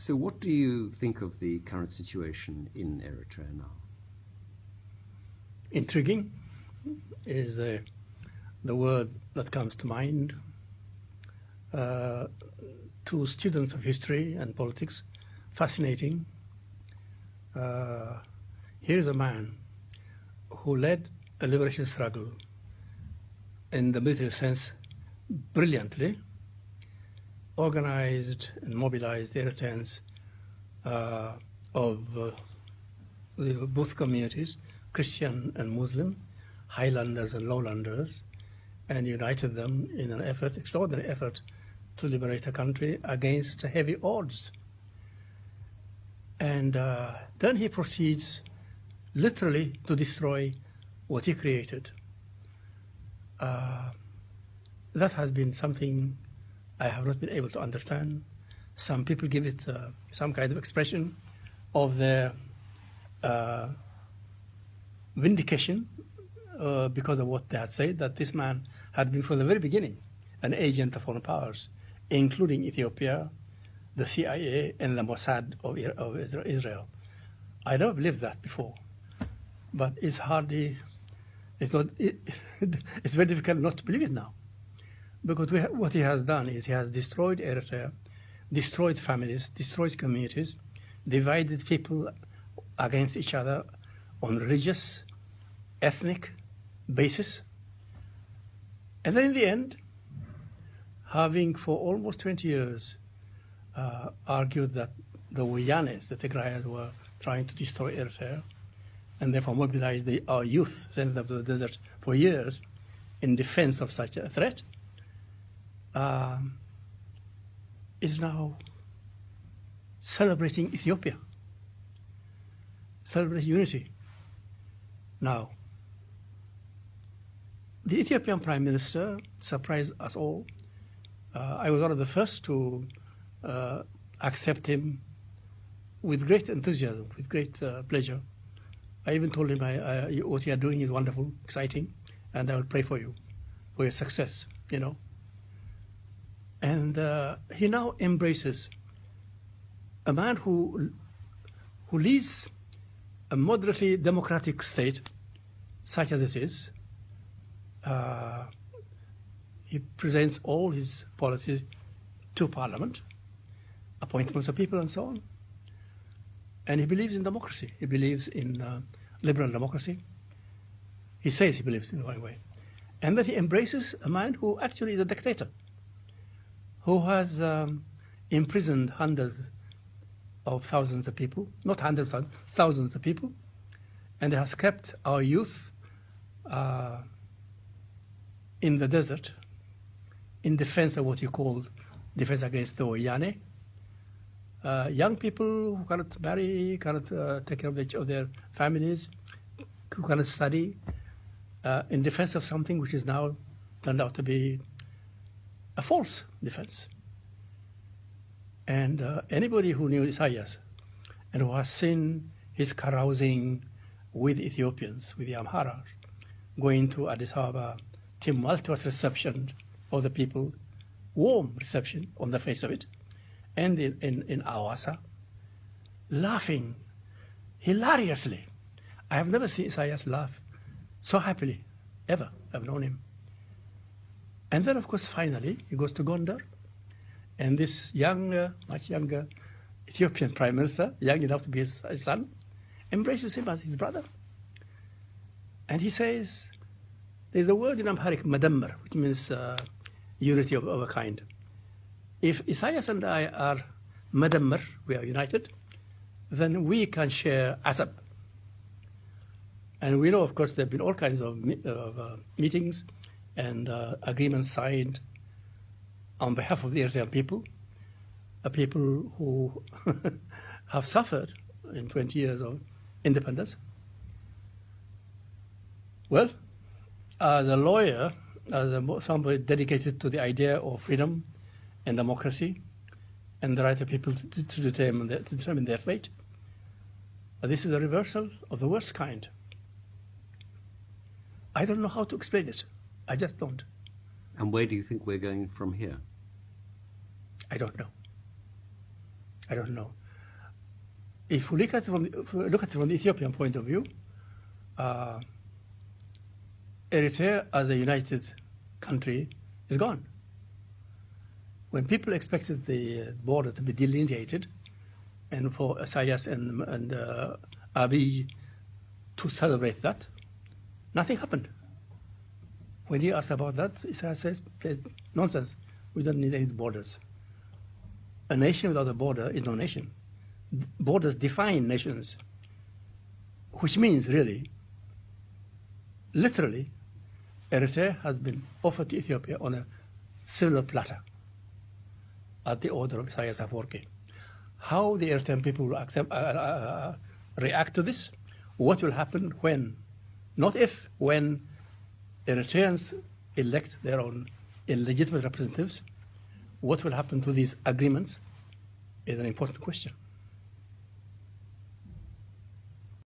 So what do you think of the current situation in Eritrea now? Intriguing is the word that comes to mind. To students of history and politics, fascinating. Here is a man who led a liberation struggle in the military sense brilliantly, organized and mobilized the Eritreans of both communities, Christian and Muslim, highlanders and lowlanders, and united them in an effort, extraordinary effort, to liberate a country against heavy odds. And then he proceeds literally to destroy what he created. That has been something I have not been able to understand. Some people give it some kind of expression of their vindication because of what they had said, that this man had been from the very beginning an agent of foreign powers, including Ethiopia, the CIA, and the Mossad of Israel. I never believed that before, but it's very difficult not to believe it now, because what he has done is he has destroyed Eritrea, destroyed families, destroyed communities, divided people against each other on religious, ethnic basis, and then in the end, having for almost 20 years argued that the Wayanes, the Tigrayas, were trying to destroy Eritrea, and therefore mobilized our youth, sent them to the desert for years in defense of such a threat, is now celebrating Ethiopia, celebrating unity. Now, the Ethiopian Prime Minister surprised us all. I was one of the first to accept him with great enthusiasm, with great pleasure. I even told him what you are doing is wonderful, exciting, and I will pray for you, for your success, you know. And he now embraces a man who leads a moderately democratic state, such as it is. He presents all his policies to Parliament, appointments of people and so on. And he believes in democracy. He believes in liberal democracy. He says he believes in one way. And then he embraces a man who actually is a dictator, who has imprisoned hundreds of thousands of people, not hundreds, thousands of people, and has kept our youth in the desert in defense of what he called defense against the Wayane. Young people who cannot marry, cannot take care of their families, who cannot study, in defense of something which is now turned out to be a false defense. And anybody who knew Isaias and who has seen his carousing with Ethiopians, with the Amharas, going to Addis Ababa, tumultuous reception of the people, warm reception on the face of it, and in Awasa, laughing hilariously. I have never seen Isaias laugh so happily, ever. I've known him. And then, of course, finally, he goes to Gondar, and this young, much younger Ethiopian Prime Minister, young enough to be his son, embraces him as his brother. And he says, there's a word in Amharic, madammer, which means unity of a kind. If Isaias and I are madammer, we are united, then we can share asab. And we know, of course, there have been all kinds of meetings and agreements signed on behalf of the Eritrean people, people who have suffered in 20 years of independence. Well, as a lawyer, as somebody dedicated to the idea of freedom and democracy and the right of people to determine their fate, this is a reversal of the worst kind. I don't know how to explain it. I just don't. And where do you think we're going from here? I don't know. I don't know. If we look at it from the Ethiopian point of view, Eritrea as a united country is gone. When people expected the border to be delineated and for Asayas and Abiy to celebrate that, nothing happened. When he asked about that, Isaiah says, nonsense, we don't need any borders. A nation without a border is no nation. Borders define nations, which means really, literally, Eritrea has been offered to Ethiopia on a silver platter at the order of Isaias Aforqui. How the Eritrean people will accept, react to this, what will happen when, not if, when Eritreans elect their own illegitimate representatives, what will happen to these agreements is an important question.